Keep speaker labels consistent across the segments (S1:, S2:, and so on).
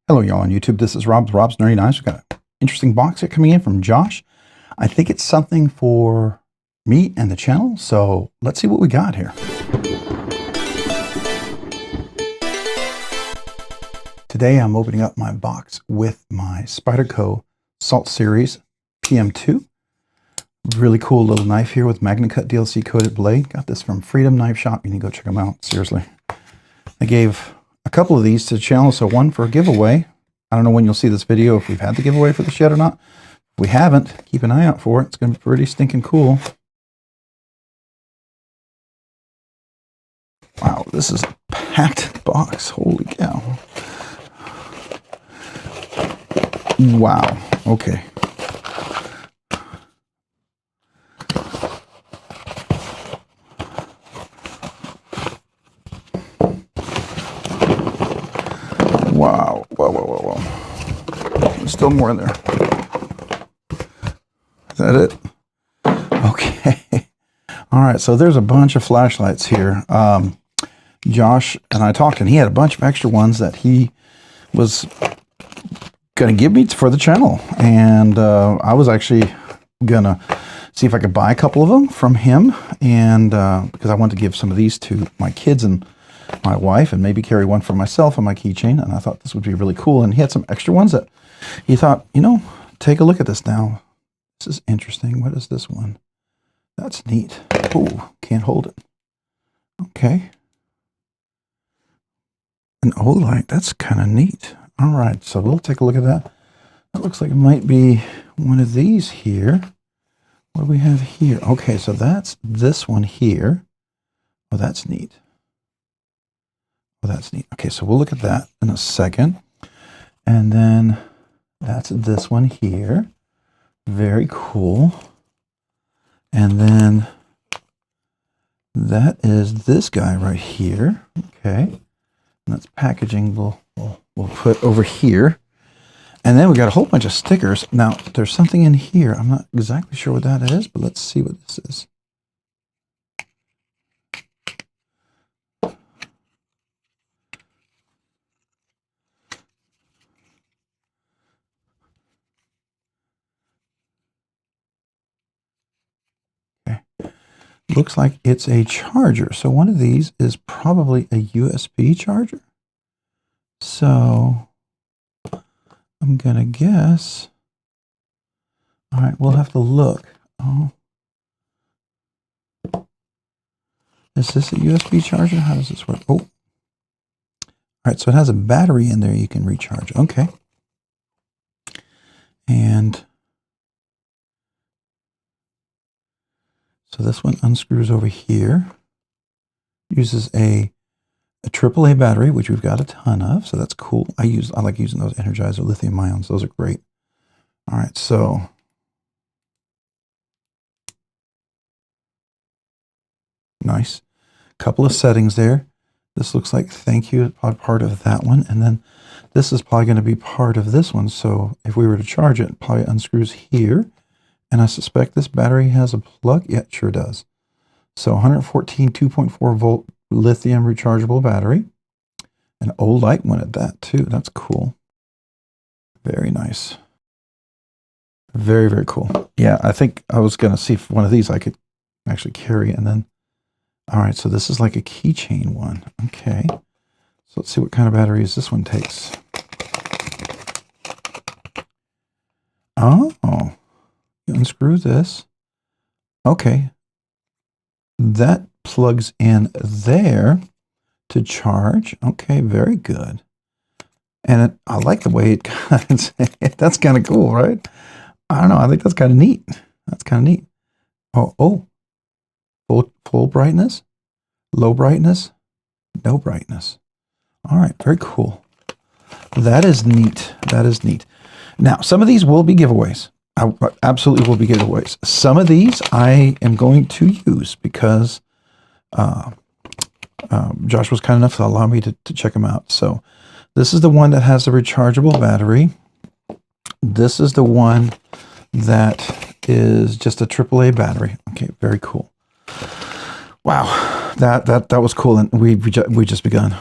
S1: Hello, y'all on YouTube. This is Rob's Nerdy Knives. We've got an interesting box here coming in from Josh. I think it's something for me and the channel, so let's see what we got here. Today I'm opening up my box with my Spyderco Salt Series PM2. Really cool little knife here with Magna Cut DLC coated blade. Got this from Freedom Knife Shop. You need to go check them out, seriously. I gave a couple of these to the channel, so one for a giveaway. I don't know when you'll see this video, if we've had the giveaway for this yet or not. If we haven't, keep an eye out for it. It's going to be pretty stinking cool. Wow, this is a packed box. Holy cow. Wow, okay. Wow, whoa. There's still more in there. Is that it? Okay. All right, so there's a bunch of flashlights here. Josh and I talked, and he had a bunch of extra ones that he was going to give me for the channel. And I was actually going to see if I could buy a couple of them from him, and because I wanted to give some of these to my kids and my wife, and maybe carry one for myself on my keychain. And I thought this would be really cool. And he had some extra ones that he thought, you know, take a look at this now. This is interesting. What is this one? That's neat. Oh, can't hold it. Okay. An Olight. That's kind of neat. All right, so we'll take a look at that. That looks like it might be one of these here. What do we have here? Okay, so that's this one here. Oh, that's neat. Oh, that's neat. Okay, so we'll look at that in a second. And then that's this one here. Very cool. And then that is this guy right here. Okay. And that's packaging we'll put over here. And then we got a whole bunch of stickers. Now, there's something in here. I'm not exactly sure what that is, but let's see what this is. Looks like it's a charger. So one of these is probably a USB charger. So I'm going to guess. All right, we'll have to look. Oh. Is this a USB charger? How does this work? Oh. All right, so it has a battery in there you can recharge. Okay. And so this one unscrews over here, uses a AAA battery, which we've got a ton of, so that's cool. I like using those Energizer lithium ions. Those are great. All right, so nice. Couple of settings there. This looks like thank you, probably part of that one, and then this is probably going to be part of this one. So if we were to charge it, it probably unscrews here. And I suspect this battery has a plug. Yeah, it sure does. So 114 2.4 volt lithium rechargeable battery. An Olight one at that too. That's cool. Very nice. Very, very cool. Yeah, I think I was going to see if one of these I could actually carry. And then, all right, so this is like a keychain one. Okay. So let's see what kind of batteries this one takes. Oh. Unscrew this. Okay. That plugs in there to charge. Okay, very good. And I like the way that's kind of cool, right? I don't know. I think that's kind of neat. That's kind of neat. Oh. Full brightness, low brightness, no brightness. All right, very cool. That is neat. That is neat. Now, some of these will be giveaways. I absolutely will be giveaways. Some of these I am going to use because Josh was kind enough to allow me to check them out. So this is the one that has the rechargeable battery. This is the one that is just a AAA battery. Okay, very cool. Wow, that was cool, and we just begun.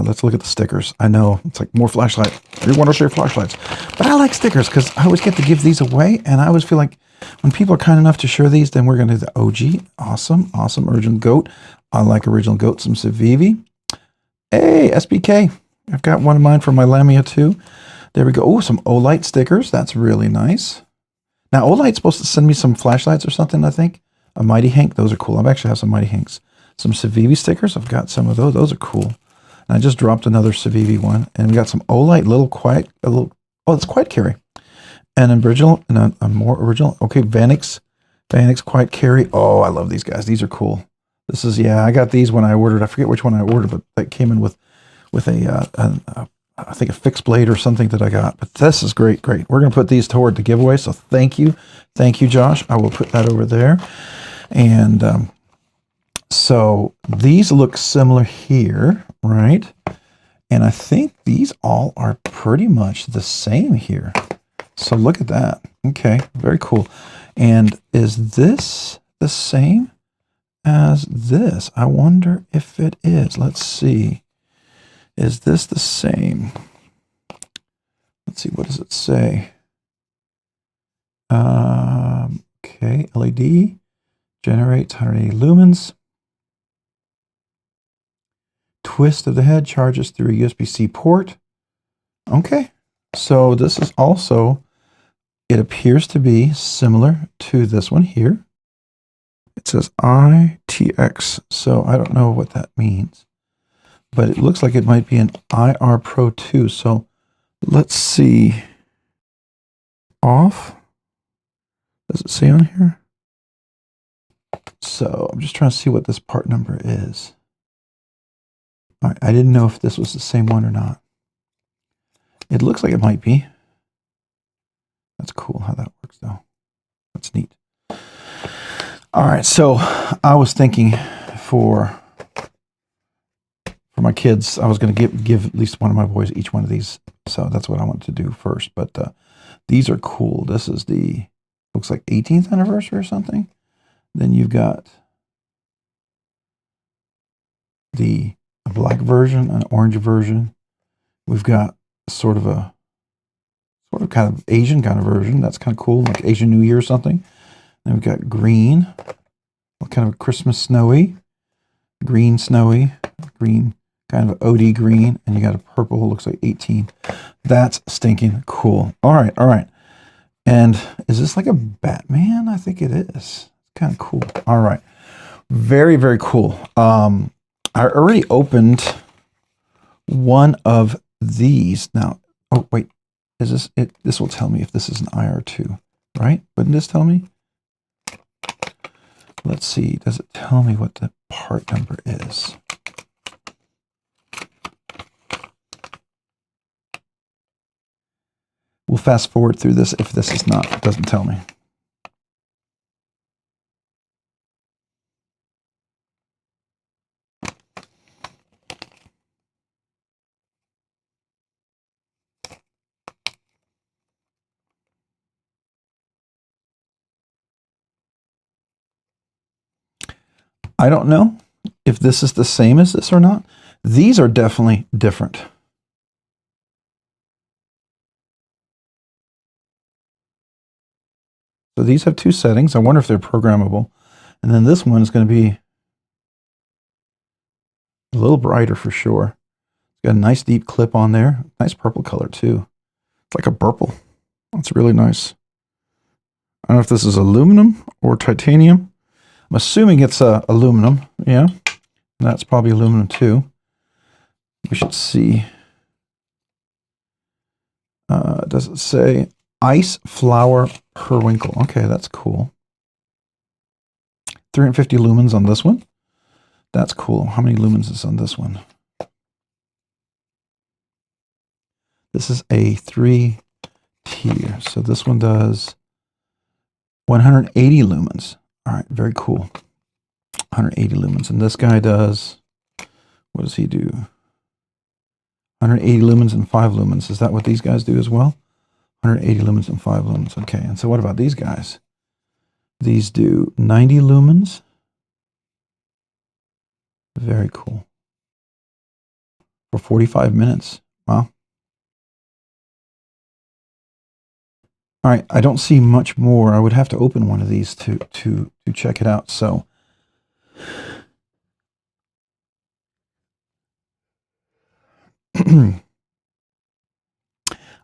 S1: Let's look at the stickers. I know it's like more flashlight. You want to share flashlights. But I like stickers because I always get to give these away. And I always feel like when people are kind enough to share these, then we're going to do the OG. Awesome. Awesome. Original Goat. I like original Goat. Some Civivi. Hey, SBK. I've got one of mine for my Lamia too. There we go. Oh, some Olight stickers. That's really nice. Now, Olight's supposed to send me some flashlights or something, I think. A Mighty Hank. Those are cool. I actually have some Mighty Hanks. Some Civivi stickers. I've got some of those. Those are cool. And I just dropped another Civivi one. And we got some Olight, it's Quiet Carry. And an original, and a more original. Okay, Vanix Quiet Carry. Oh, I love these guys. These are cool. This is, yeah, I got these when I ordered. I forget which one I ordered, but that came in with I think a fixed blade or something that I got. But this is great, great. We're going to put these toward the giveaway. So thank you. Thank you, Josh. I will put that over there. And so these look similar here, right? And I think these all are pretty much the same here. So look at that. Okay, very cool. And is this the same as this? I wonder if it is. Let's see. Is this the same? Let's see, what does it say? Okay, LED generates 180 lumens. Twist of the head charges through a USB-C port. Okay, so this is also, it appears to be similar to this one here. It says ITX, so I don't know what that means. But it looks like it might be an IR Pro 2. So let's see. Off. Does it say on here? So I'm just trying to see what this part number is. All right, I didn't know if this was the same one or not. It looks like it might be. That's cool how that works though. That's neat. All right, so I was thinking for my kids, I was going to give at least one of my boys each one of these. So that's what I want to do first. But these are cool. This is the, looks like 18th anniversary or something. Then you've got the black version, an orange version. We've got sort of kind of Asian kind of version. That's kind of cool, like Asian New Year or something. Then we've got green, kind of Christmas snowy, green snowy, green kind of OD green, and you got a purple, looks like 18. That's stinking cool. All right, all right. And is this like a Batman? I think it is. Kind of cool. All right. Very, very cool. I already opened one of these. Now, oh, wait. Is this it? This will tell me if this is an IR2, right? Wouldn't this tell me? Let's see. Does it tell me what the part number is? We'll fast forward through this if this is not, it doesn't tell me. I don't know if this is the same as this or not. These are definitely different. So these have two settings. I wonder if they're programmable. And then this one is going to be a little brighter for sure. It's got a nice deep clip on there. Nice purple color too. It's like a purple. It's really nice. I don't know if this is aluminum or titanium. I'm assuming it's aluminum. Yeah. That's probably aluminum too. We should see. Does it say ice flower periwinkle? Okay, that's cool. 350 lumens on this one. That's cool. How many lumens is on this one? This is a 3 tier. So this one does 180 lumens. All right, very cool. 180 lumens. And this guy does, what does he do? 180 lumens and 5 lumens. Is that what these guys do as well? 180 lumens and 5 lumens. Okay, and so what about these guys? These do 90 lumens. Very cool. For 45 minutes. Wow. All right, I don't see much more. I would have to open one of these to check it out. So I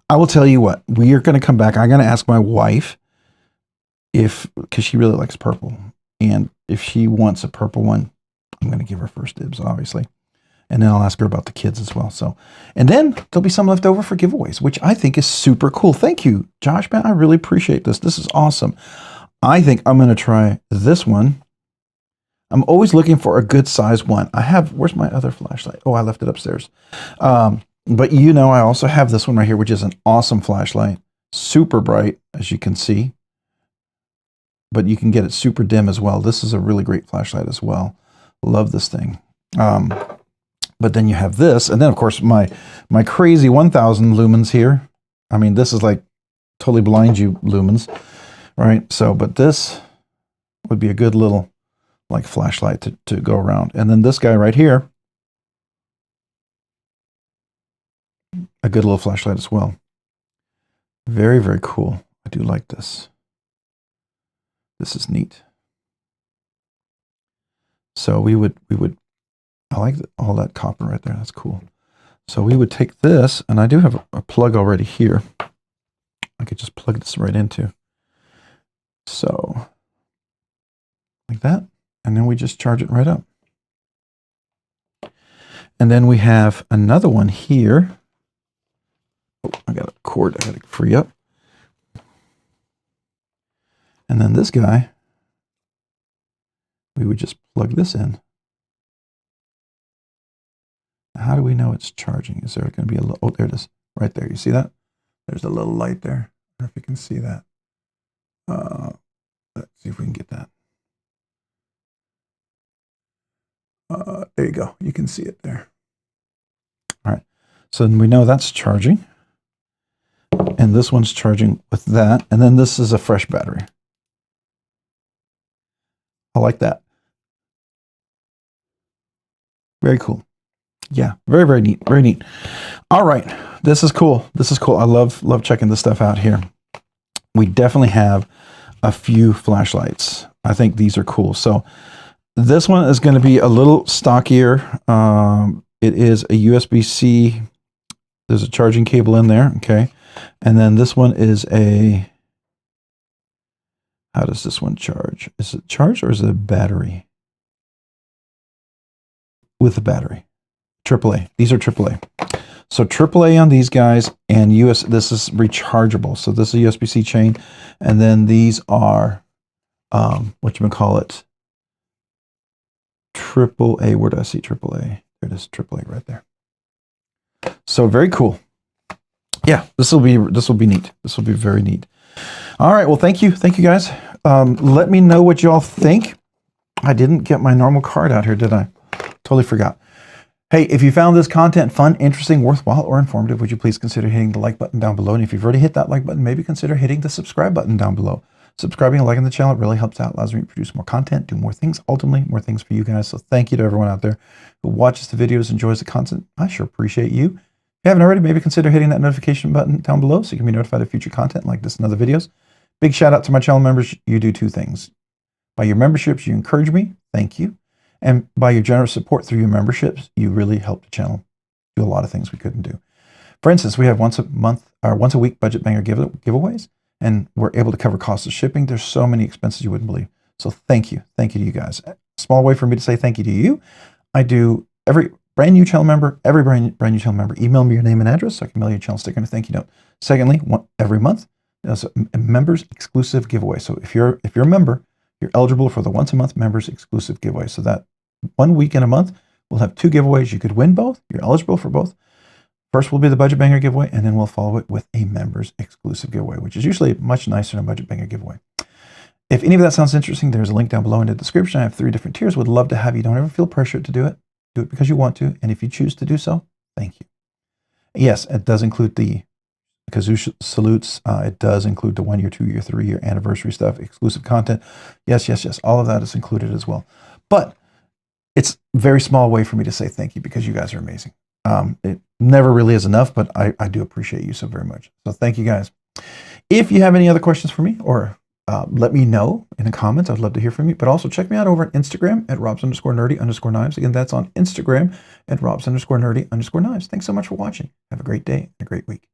S1: will tell you what, we are going to come back. I'm going to ask my wife because she really likes purple. And if she wants a purple one, I'm going to give her first dibs, obviously. And then I'll ask her about the kids as well. So, and then there'll be some left over for giveaways, which I think is super cool. Thank you, Josh, man. I really appreciate this. This is awesome. I think I'm going to try this one. I'm always looking for a good size one. Where's my other flashlight? Oh, I left it upstairs. But you know, I also have this one right here, which is an awesome flashlight. Super bright, as you can see. But you can get it super dim as well. This is a really great flashlight as well. Love this thing. But then you have this, and then of course my crazy 1000 lumens here. I mean, this is like totally blind you lumens, right? So, but this would be a good little like flashlight to go around. And then this guy right here, a good little flashlight as well. Very, very cool. I do like this. This is neat. So we would, I like all that copper right there. That's cool. So we would take this, and I do have a plug already here. I could just plug this right into. So like that. And then we just charge it right up. And then we have another one here. Oh, I got a cord I got to free up. And then this guy, we would just plug this in. How do we know it's charging? Is there going to be a little, oh, there it is, right there. You see that? There's a little light there. I don't know if you can see that. Let's see if we can get that. There you go. You can see it there. All right. So then we know that's charging. And this one's charging with that. And then this is a fresh battery. I like that. Very cool. Yeah, very, very neat. Very neat. All right. This is cool. This is cool. I love checking this stuff out here. We definitely have a few flashlights. I think these are cool. So this one is going to be a little stockier. It is a USB-C. There's a charging cable in there. Okay. And then this one is a, how does this one charge? Is it charged or is it a battery? With a battery. AAA. These are AAA. So AAA on these guys, and this is rechargeable. So this is a USB-C chain. And then these are, whatchamacallit, AAA. Where do I see AAA? There it is, AAA right there. So very cool. Yeah, this will be neat. This will be very neat. All right, well, thank you guys. Let me know what y'all think. I didn't get my normal card out here, did I? Totally forgot. Hey, if you found this content fun, interesting, worthwhile, or informative, would you please consider hitting the like button down below? And if you've already hit that like button, maybe consider hitting the subscribe button down below. Subscribing and liking the channel really helps out, allows me to produce more content, do more things, ultimately more things for you guys. So thank you to everyone out there who watches the videos, enjoys the content. I sure appreciate you. If you haven't already, maybe consider hitting that notification button down below so you can be notified of future content like this and other videos. Big shout out to my channel members. You do two things. By your memberships, you encourage me. Thank you. And by your generous support through your memberships, you really help the channel do a lot of things we couldn't do. For instance, we have once a week budget banger giveaways, and we're able to cover costs of shipping. There's so many expenses you wouldn't believe. So thank you to you guys. Small way for me to say thank you to you. I do every brand new channel member, email me your name and address so I can mail you a channel sticker and a thank you note. Secondly, every month there's a members exclusive giveaway. So if you're a member, you're eligible for the once a month members exclusive giveaway. So that 1 week in a month, we'll have 2 giveaways. You could win both. You're eligible for both. First will be the Budget Banger giveaway, and then we'll follow it with a members exclusive giveaway, which is usually much nicer than a Budget Banger giveaway. If any of that sounds interesting, there's a link down below in the description. I have 3 different tiers. Would love to have you. Don't ever feel pressured to do it. Do it because you want to. And if you choose to do so, thank you. Yes, it does include the Kazoo salutes. It does include the 1 year, 2 year, 3 year anniversary stuff, exclusive content. Yes. All of that is included as well. But it's a very small way for me to say thank you because you guys are amazing. It never really is enough, but I do appreciate you so very much. So thank you guys. If you have any other questions for me, or let me know in the comments. I'd love to hear from you. But also check me out over on Instagram at robs_nerdy_knives. Again, that's on Instagram at robs_nerdy_knives. Thanks so much for watching. Have a great day and a great week.